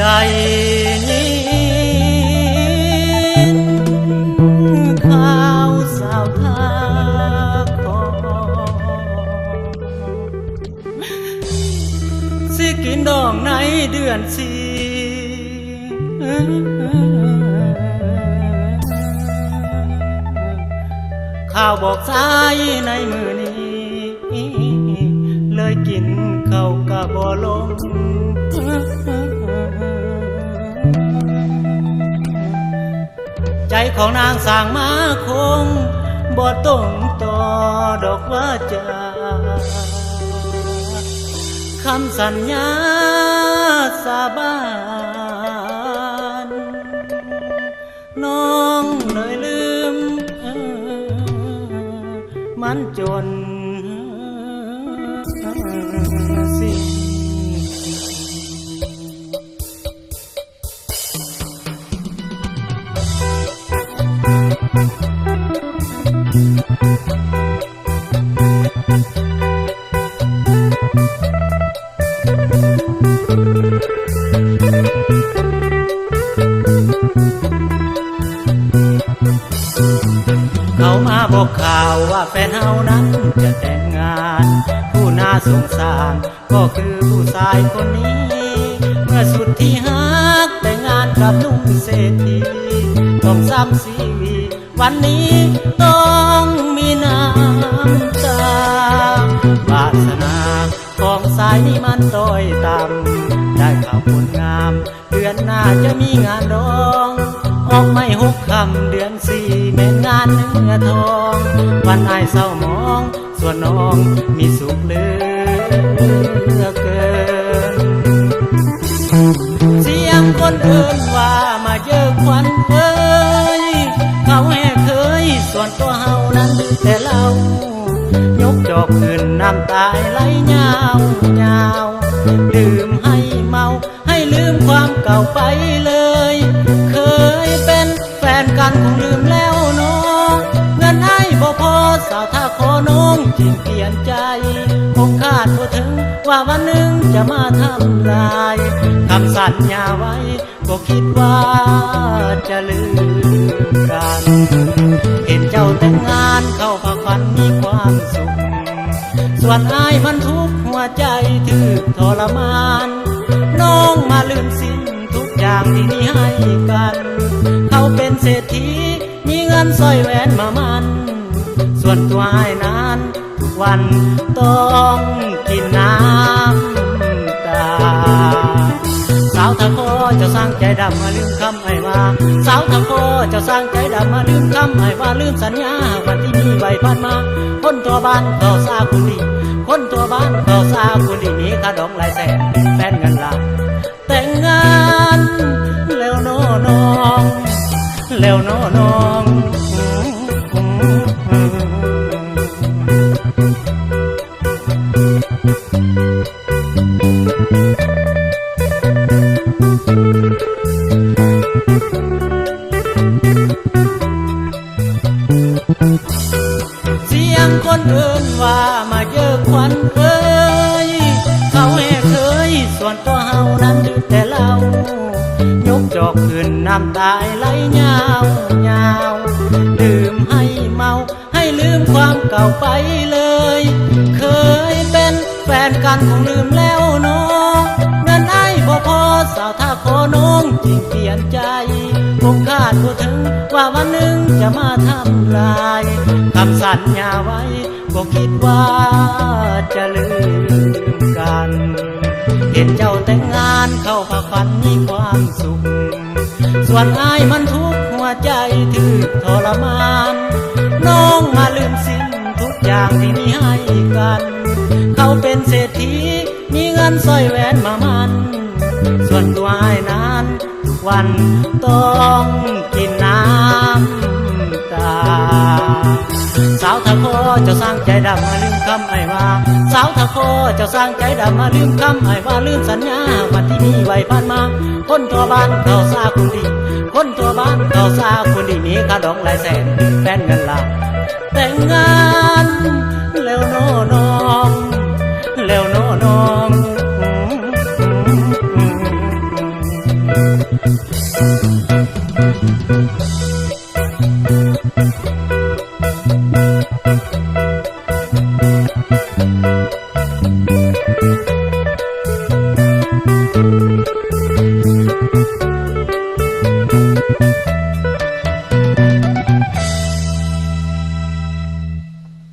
ได้ยินข่าวสาวทาขอสิกินดองในเดือนสี่ข่าวบอกสายในมือนี้เลยกินข้าวกะบ่ลงใจของนางสร้างมาคงบ่ต้องต่อดอกว่าจะคำสัญญาสาบานน้องเลยลืมมันจนสิ้นเขามาบอกข่าวว่าแฟนเฮานั้นจะแต่งงานผู้น่าสงสารก็คือผู้ชายคนนี้เมื่อสุดที่ฮักแต่งงานกับลุงเศรษฐีต้องซ้ำชีวิตวันนี้ต้องมีน้ำตาวาสนาของสายนี้มันต้อยต่ำได้ข่าวคนงามเดือนหน้าจะมีงานดองออกไม่หกคำเดือนสี่แม่นงานเนื้อทองวันอายเศร้ามองส่วนน้องมีสุขเหลือเกินเสียงคนเอิ้นว่ามาเจอควันเอ้ยเขาแห่เคยส่วนตัวเฮานั้นแต่เรายกจอกขึ้นน้ำตาไหลยาวยาวลืมให้เมาให้ลืมความเก่าไปเลยเคยเป็นแฟนกันคงลืมแล้วน้องเงินให้บ่พอสาวท่าขอน้องจึงเปลี่ยนใจคงคาดบ่ถึงว่าวันหนึ่งจะมาทำลายคำสัญญาไว้ก็คิดว่าจะลืมกันเห็นเจ้าแต่งงานเข้าพักผ่อนมีความสุขส่วนอายมันทุกข์หัวใจถึกทรมานน้องมาลืมสิ้นทุกอย่างที่มีให้กันเขาเป็นเศรษฐีมีเงินสร้อยแหวนมามันส่วนตัวอายนั้นทุกวันต้องกินน้ำตาสาวทะโคเจ้าสร้างใจดำมาลืมคำให้ว่าสาวทะโคเจ้าสร้างใจดำมาลืมคำให้ว่าลืมสัญญาวันที่มีใบพันมาคนตัวบ้านเขาซาคุณดีคนตัวบ้านเขาซาคุณดีมีค่าดอกหลายแสนแฟนเงินล้านแต่งงานแล้วน้อน้องแล้วน้อน้องเสียงคนเอิ้นว่ามาเยอะควันเอ้ยเขาแห่เคยส่วนตัวเฮานั้นดื่มแต่เหล้ายกจอกขึ้นน้ำตาไหลยาวยาวลืมให้เมาให้ลืมความเก่าไปเลยเคยเป็นแฟนกันคงลืมแล้วน้องเงินไอ้บ่พอสาวท่าขอน้องจึงเปลี่ยนใจคงคาดบ่ถึงว่าวันหนึ่งจะมาทำลายคำสัญญาไว้ก็คิดว่าจะลืมกันเห็นเจ้าแต่งงานเข้าพักผ่อนมีความสุขส่วนอายมันทุกข์หัวใจถึกทรมานน้องมาลืมสิ้นทุกอย่างที่มีให้กันเขาเป็นเศรษฐีมีเงินสร้อยแหวนมามันส่วนตัวอายนั้นทุกวันต้องกินน้ำตาสาวทะโคเจ้าสร้างใจดำมาลืมคำไอ้ว่าสาวทะโคเจ้าสร้างใจดำมาลืมคำไอ้ว่าลืมสัญญาวันที่มีไว้ผ่านมาคนตัวบ้านเขาซาคุณดีคนตัวบ้านเขาซาคุณดีมีค่าดอกหลายแสนแฟนเงินล้านแต่งงานแล้วน้อน้องแล้วน้อน้อง